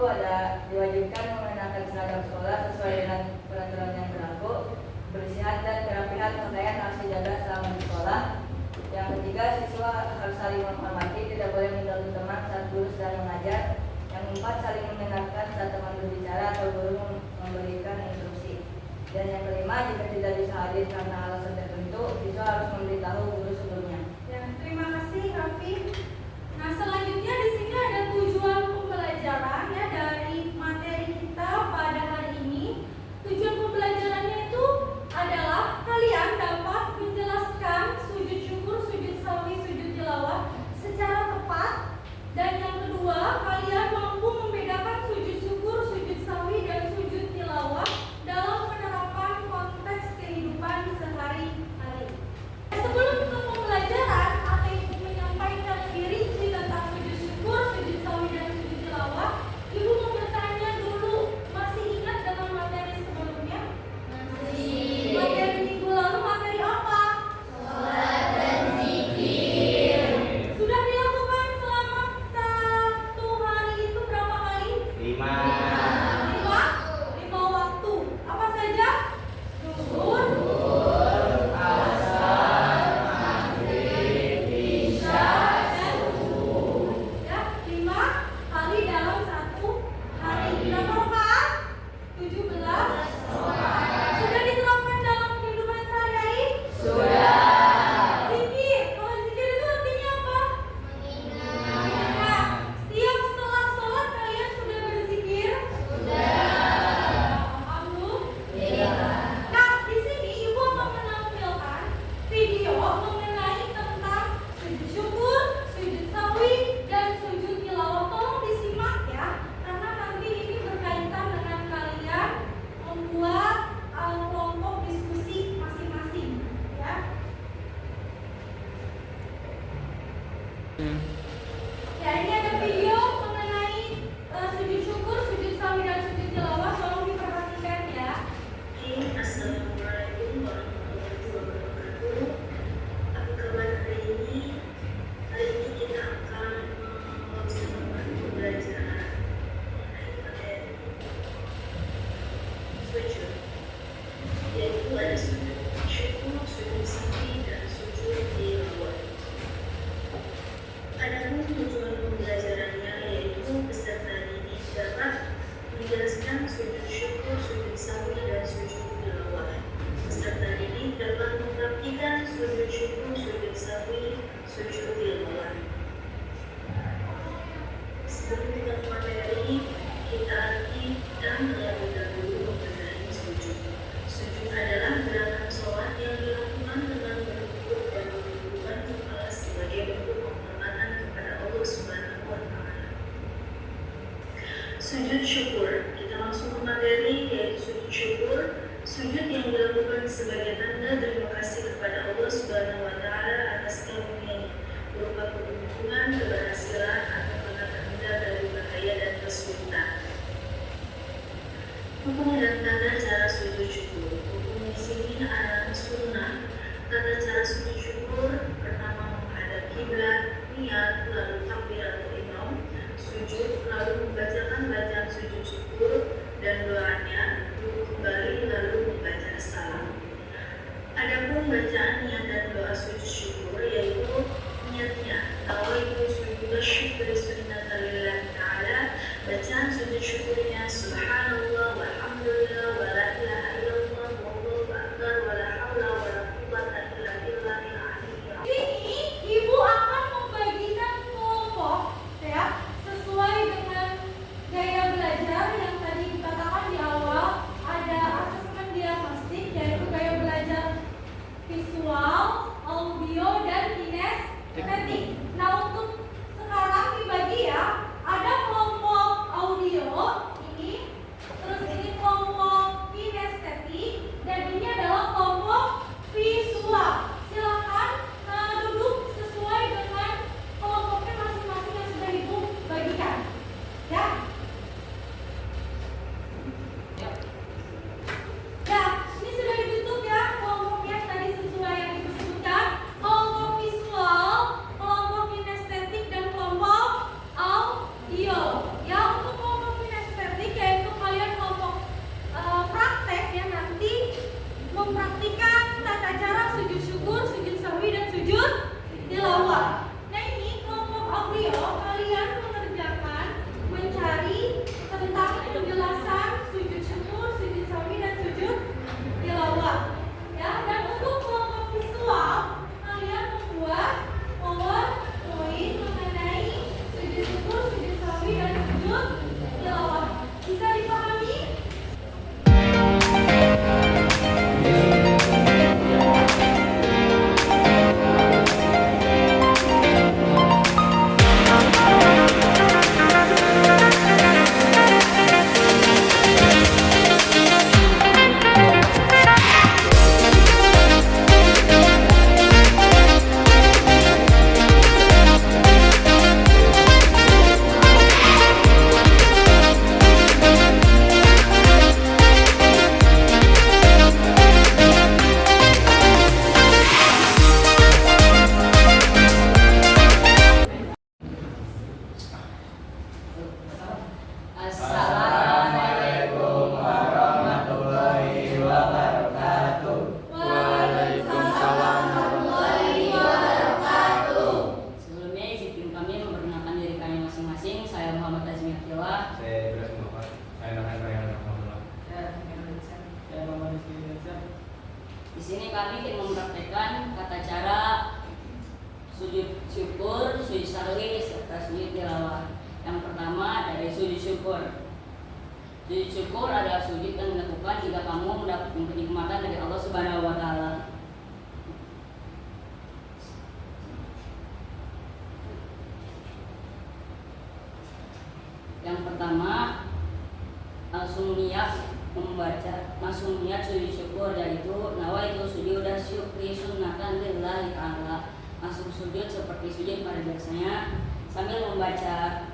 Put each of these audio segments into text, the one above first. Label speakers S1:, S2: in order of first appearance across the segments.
S1: ada diwajibkan mengenakan seragam sekolah sesuai dengan peraturan yang berlaku, kebersihan dan kerapihan pakaian harus dijaga selama di sekolah. Yang ketiga, siswa harus saling menghormati, tidak boleh mengganggu teman saat guru sedang mengajar. Yang keempat, saling mendengarkan saat teman berbicara atau guru memberikan instruksi. Dan yang kelima, jika tidak bisa hadir karena alasan tertentu, siswa harus memberitahu guru sebelumnya.
S2: Ya, terima kasih Raffi. Nah, selanjutnya di sini ada tujuan pembelajaran ya dari materi kita pada hari ini. Tujuan pembelajarannya itu adalah kalian dapat menjelaskan sujud syukur, sujud sawi, sujud tilawah secara tepat. Dan yang kedua, kalian mampu membedakan sujud syukur, sujud sawi, dan sujud tilawah dalam penerapan konteks kehidupan sehari-hari. Sebelum ke pembelajaran, atau ibu menyampaikan lebih rinci tentang sujud syukur, sujud sawi, dan sujud tilawah, ibu mau bertanya dulu, masih ingat dengan materi sebelumnya? Masih. Materi minggu lalu materi apa? Sholat dan zikir. Sudah dilakukan selama satu hari itu berapa kali? 5 waktu. Apa saja? Zuhur, asar, maghrib, isya, dan subuh. Ya, 5 kali dalam satu hari. Berapa rakaat? 17 rakaat. Sudah diterapkan dalam kehidupan sehari-hari? Sudah. Zikir, kalau zikir itu artinya apa? Mengingat. Setiap setelah sholat kalian sudah berzikir? Sudah. Alhamdulillah. Nah, di sini ibu akan menampilkan video mengenai tentang sujud syukur, sujud sawi, dan sujud tilawah. Tolong disimak ya, karena nanti ini berkaitan dengan kalian membuat kelompok diskusi masing-masing ya. Ya, ini ada video mengenai sujud syukur, sujud sawi, dan sujud tilawah. Tolong diperhatikan ya.
S3: Assalamualaikum warahmatullahi wabarakatuh. Apa kabar hari ini? Hari ini kita akan bersama belajar mengenai materi sujud, yaitu ada sujud syukur, sujud sawi, dan sujud tilawah. Adapun tujuan pembelajarannya yaitu peserta didik dapat menjelaskan sujud syukur, sujud sawi, dan sujud tilawah. Peserta didik dapat mempraktikkan sujud syukur, sujud sawi, sujud tilawah. Sebelum kita ke materi, kita arti dan terlebih dahulu mengenai sujud. Sujud adalah gerakan sholat yang dilakukan dengan berlutut dan menundukkan kepala sebagai bentuk penghormatan kepada Allah Subhanahu wa Ta'ala. Sujud syukur, kita langsung ke materi, yaitu sujud syukur. Sujud yang dilakukan sebagai tanda terima kasih kepada Allah Subhanahu wa Ta'ala atas karunia berupa keuntungan, keberhasilan, atau karena terhindar dari bahaya dan kesulitan. Hukum dan tata cara sujud syukur. Hukum di sini adalah sunnah. Tata cara sujud syukur pertama menghadap kiblat, niat, lalu takbiratul ihram, sujud, lalu membacakan bacaan sujud syukur dan doanya, duduk kembali lalu membaca salam. Adapun bacaan niat dan doa sujud syukur yaitu niatnya nawaitu sujud syukur sunnatan lillahi ta'ala. Bacaan sujud syukurnya subhanallah walhamdulillah wa la ilaha illallah wallahu akbar wa la haula wa la quwwata illa billahil aliyyil azim.
S2: Ini ibu akan membagikan kelompok ya sesuai dengan gaya belajar yang tadi dikatakan di awal. Ada asesmen diagnostik yaitu gaya belajar visual, audio, dan kinestetik.
S4: syukur, sujud sahwi, serta sujud tilawah. Yang pertama dari sujud syukur. Sujud syukur adalah sujud yang dilakukan jika kamu mendapat kenikmatan dari Allah Subhanahu wa taala. Yang pertama, langsung niat sujud syukur, yaitu nawaitu sujuda syukri sunnatan lillahi ta'ala. Langsung sujud seperti sujud pada biasanya sambil membaca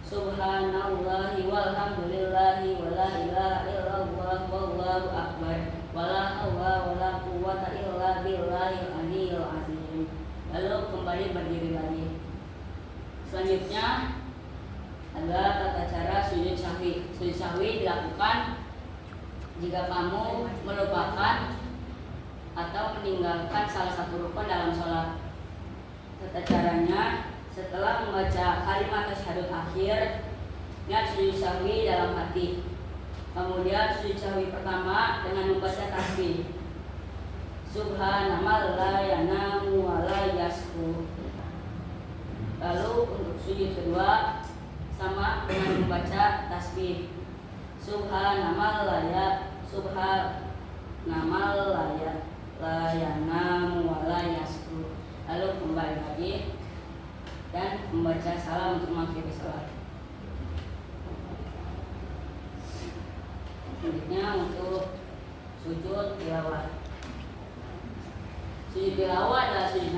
S4: Subhanallahi walhamdulillahi wala ilaha illallah wallahu akbar wala haula wala quwwata illa billahil aliyyil azim. Lalu kembali berdiri lagi. Selanjutnya adalah tata cara sujud sahwi. Sujud sahwi dilakukan jika kamu melupakan atau meninggalkan salah satu rukun dalam sholat. Tata caranya, setelah membaca kalimat tasyahud akhir, niat sujud sahwi dalam hati. Kemudian sujud sahwi pertama dengan membaca tasbih Subhanallah la yanamu wa la yasku. Lalu untuk sujud kedua sama dengan membaca tasbih Subhanallah la yanamu wa la yasku. Lalu kembali lagi dan membaca salam untuk mengakhiri salat. Selanjutnya untuk sujud tilawah. Sujud tilawah adalah sujud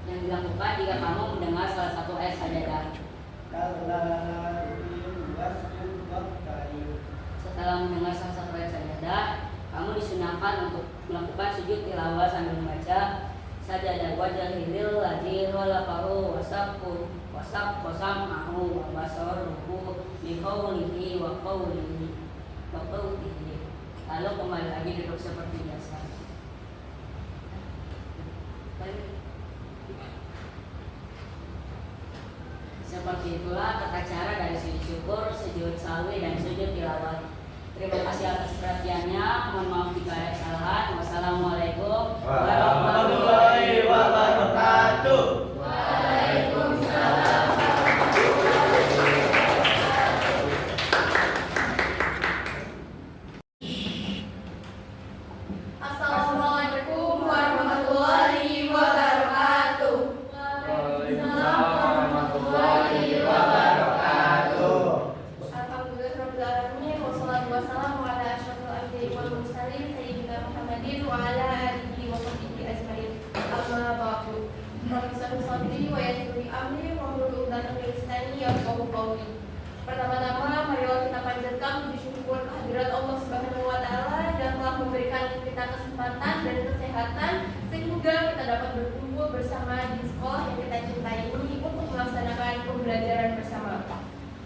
S4: yang dilakukan jika kamu mendengar salah satu ayat sajadah. Setelah mendengar salah satu ayat sajadah, kamu disunahkan untuk melakukan sujud tilawah sambil membaca sajadah wajahilil ladzi khalaqahu wasam'ahu wa basaruhu bi qawlihi wa qawlihi. Lalu kembali lagi duduk seperti biasa. Seperti itulah tata cara dari sujud syukur, sujud sahwi, dan sujud tilawah. Terima kasih atas perhatiannya. Mohon maaf jika ada kesalahan. Wassalamualaikum
S5: warahmatullahi wabarakatuh.
S2: Waalaikumsalam. Assalamualaikum warahmatullahi wabarakatuh.
S5: Waalaikumsalam warahmatullahi wabarakatuh.
S2: Alhamdulillahirrahmanirrahim. Wassalatu wassalamu ala asyrafil anbiya'i wal mursalin sayyidina Muhammadin wa ala alihi wa sahbihi ajmain. Amma ba'du. Rabbi sadri wa yassir li amri wahlul 'uqdatam min lisani yafqahu qawli. Pertama-tama marilah kita panjatkan puji syukur kehadirat Allah Subhanahu wa taala yang telah memberikan kita kesempatan dan kesehatan sehingga kita dapat berkumpul bersama di sekolah yang kita cintai ini untuk melaksanakan pembelajaran bersama.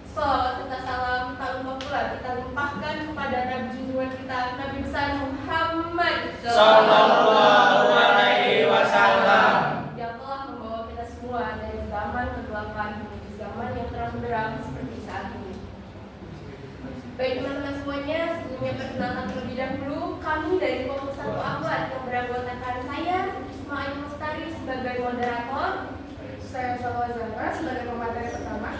S2: Salawat serta salam tak lupa pula kita limpahkan kepada Nabi junjungan kita, Nabi besar Muhammad
S5: Sallallahu alaihi wasallam,
S2: yang telah membawa kita semua dari zaman kegelapan menuju zaman yang terang benderang seperti saat ini. Baik teman-teman semuanya, sebelumnya perkenalkan terlebih dahulu kami dari kelompok 1 Akhwat yang beranggotakan saya Ismail Mustari sebagai moderator, saya Salwa Zahra sebagai pemateri pertama,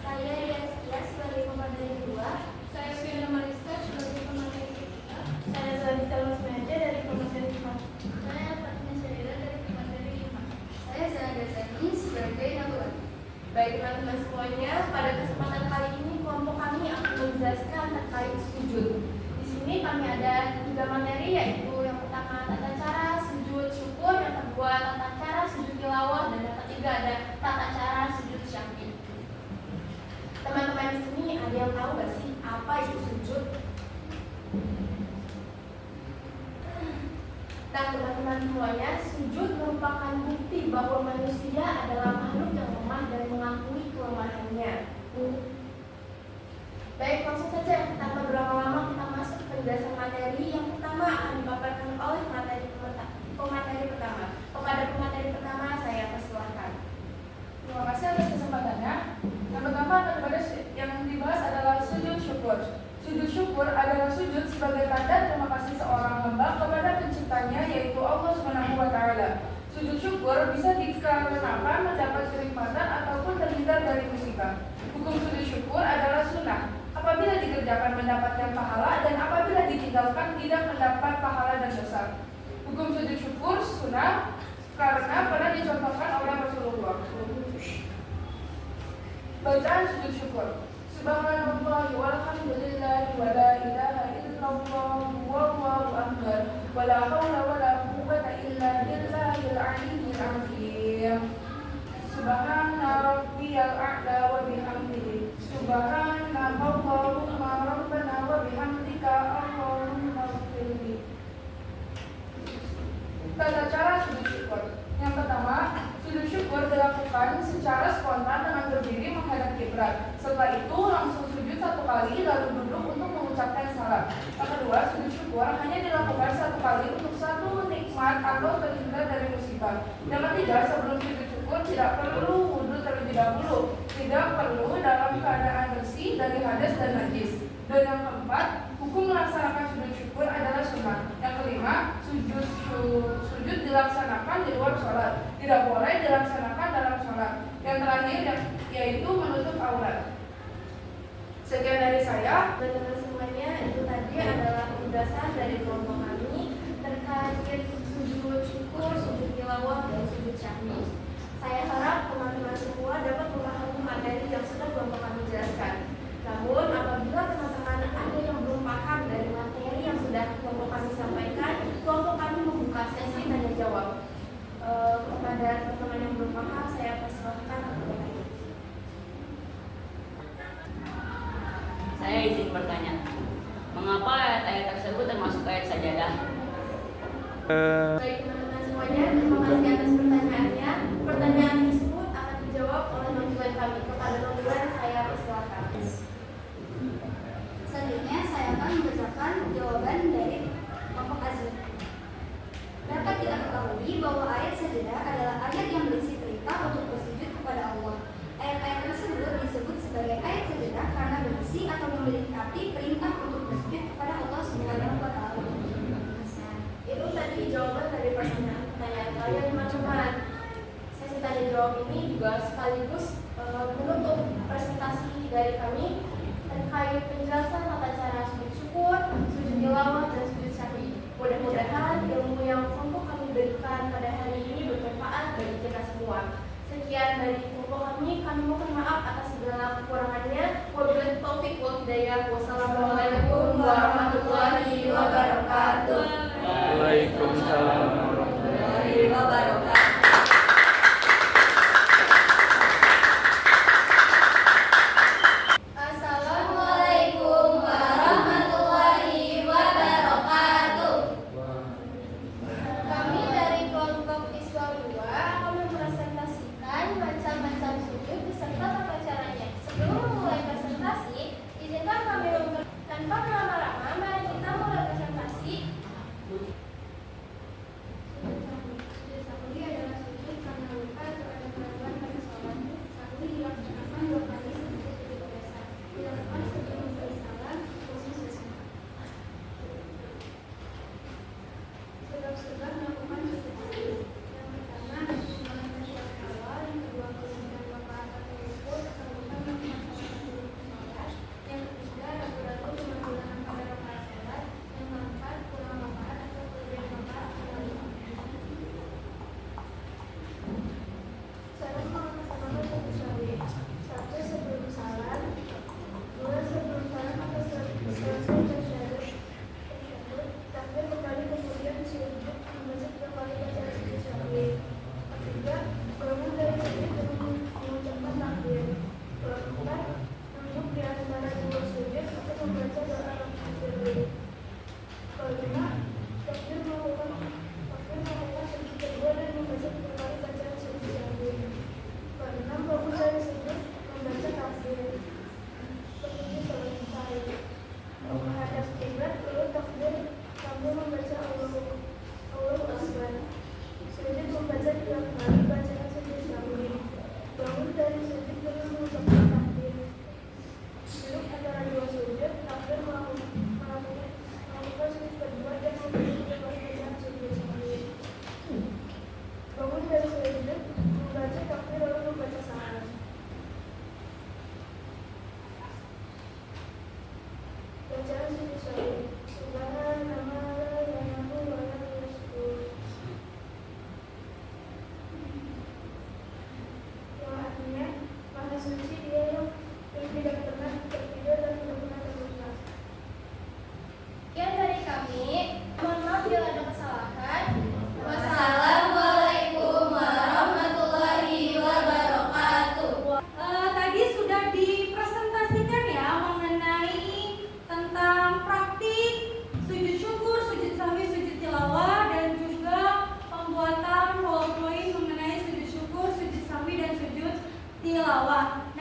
S2: saya Yaskia sebagai pemateri kedua, saya Fiona Mariska sebagai pemateri ketiga, saya Zalita Lusmeja dari pemateri 4, saya Fatima Syarira dari pemateri 5, saya Zahra Zani sebagai natural. Baik teman-teman semuanya, pada kesempatan kali ini kelompok kami akan menjelaskan terkait sujud. Di sini kami ada 3 materi, yaitu yang pertama tata cara sujud syukur, yang kedua tata cara sujud tilawah, dan yang ketiga ada tata cara sujud syahwi. Teman-teman di sini ada yang tahu nggak sih apa itu sujud? Nah teman-teman semuanya, sujud merupakan bukti bahwa manusia adalah makhluk yang lemah dan mengakui kelemahannya. Baik, langsung saja tanpa berlama-lama kita masuk ke penjelasan materi. Yang pertama akan dipaparkan oleh pemateri pertama. Kepada pemateri pertama saya persilahkan.
S6: Terima kasih atas kesempatannya. Yang pertama yang dibahas adalah sujud syukur. Sujud syukur adalah sujud sebagai tanda terima kasih seorang hamba kepada penciptanya, yaitu Allah Subhanahu wa taala. Sujud syukur bisa dikarenakan mendapat kenikmatan ataupun terhindar dari musibah. Hukum sujud syukur adalah sunnah. Apabila dikerjakan mendapatkan pahala dan apabila ditinggalkan tidak mendapat pahala dan dosa. Hukum sujud syukur sunnah karena pernah dicontohkan oleh Rasulullah. Bacaan sujud syukur. Subhanallah walhamdulillah wa la ilaha illallah wallahu akbar wa la haula wa la quwwata illa billahil aliyyil azim. Subhana rabbiyal a'la wa bihamdihi. Subhana Allahumma rabbana wa bihamdika Allahumma ighfirli. Tata cara sujud syukur. Yang pertama, sujud syukur dilakukan secara spontan dengan berdiri menghadap kiblat. Setelah itu langsung sujud satu kali lalu duduk untuk mengucapkan salam. Yang kedua, sujud syukur hanya dilakukan satu kali untuk satu nikmat atau terhindar dari musibah. Yang ketiga, sebelum sujud syukur tidak perlu wudhu terlebih dahulu. Tidak perlu dalam keadaan bersih dari hadas dan najis. Dan yang keempat, hukum melaksanakan sujud syukur adalah sunnah. Yang kelima, sujud dilaksanakan di luar sholat. Tidak boleh dilaksanakan dalam sholat. Yang terakhir yaitu menutup aurat. Sekian dari saya.
S2: Teman-teman semuanya, itu tadi adalah penjelasan dari kelompok kami terkait sujud syukur, sujud tilawah, dan sujud syahwi. Saya harap teman-teman semua dapat memahami materi yang sudah kelompok kami jelaskan. Namun, apabila teman-teman ada yang belum paham dari materi yang sudah kelompok kami sampaikan, kelompok kami membuka sesi tanya jawab. Kepada teman-teman yang belum paham, saya persilahkan untuk bertanya.
S4: Saya izin bertanya, mengapa ayat-ayat tersebut termasuk ayat sajadah?
S2: Baik teman-teman semuanya, terima kasih atas pertanyaannya. Pertanyaan tersebut akan dijawab oleh nonton kami. Kepada nonton saya persilakan.
S7: Selanjutnya saya akan membacakan jawaban dari kelompok Azmi. Dapat kita ketahui bahwa ayat sajadah adalah ayat yang berisi perintah untuk bersujud kepada Allah. Ayat-ayat tersebut disebut sebagai ayat sajadah karena berisi atau memiliki arti perintah untuk bersujud kepada Allah Subhanahu wa taala.
S2: Itu tadi jawaban dari pertanyaan kalian teman-teman. Sesi tanya jawab ini juga sekaligus menutup presentasi dari kami terkait penjelasan tata cara sujud syukur, sujud tilawah, dan sujud syahwi. Mudah-mudahan ilmu yang kelompok kami berikan pada hari ini bermanfaat bagi kita semua. Sekian dari kelompok kami mohon maaf atas segala kekurangannya. Wabillahi taufiq wal hidayah. Wassalamualaikum warahmatullahi wabarakatuh.
S5: Waalaikumsalam warahmatullahi
S1: wabarakatuh.
S7: Assalamualaikum warahmatullahi wabarakatuh. Kami dari kelompok Islam 2 akan mempresentasikan macam-macam sujud beserta tata caranya. Sebelum memulai presentasi, izinkan kami tanpa berlama-lama, mari kita mulai presentasi.
S2: bawah.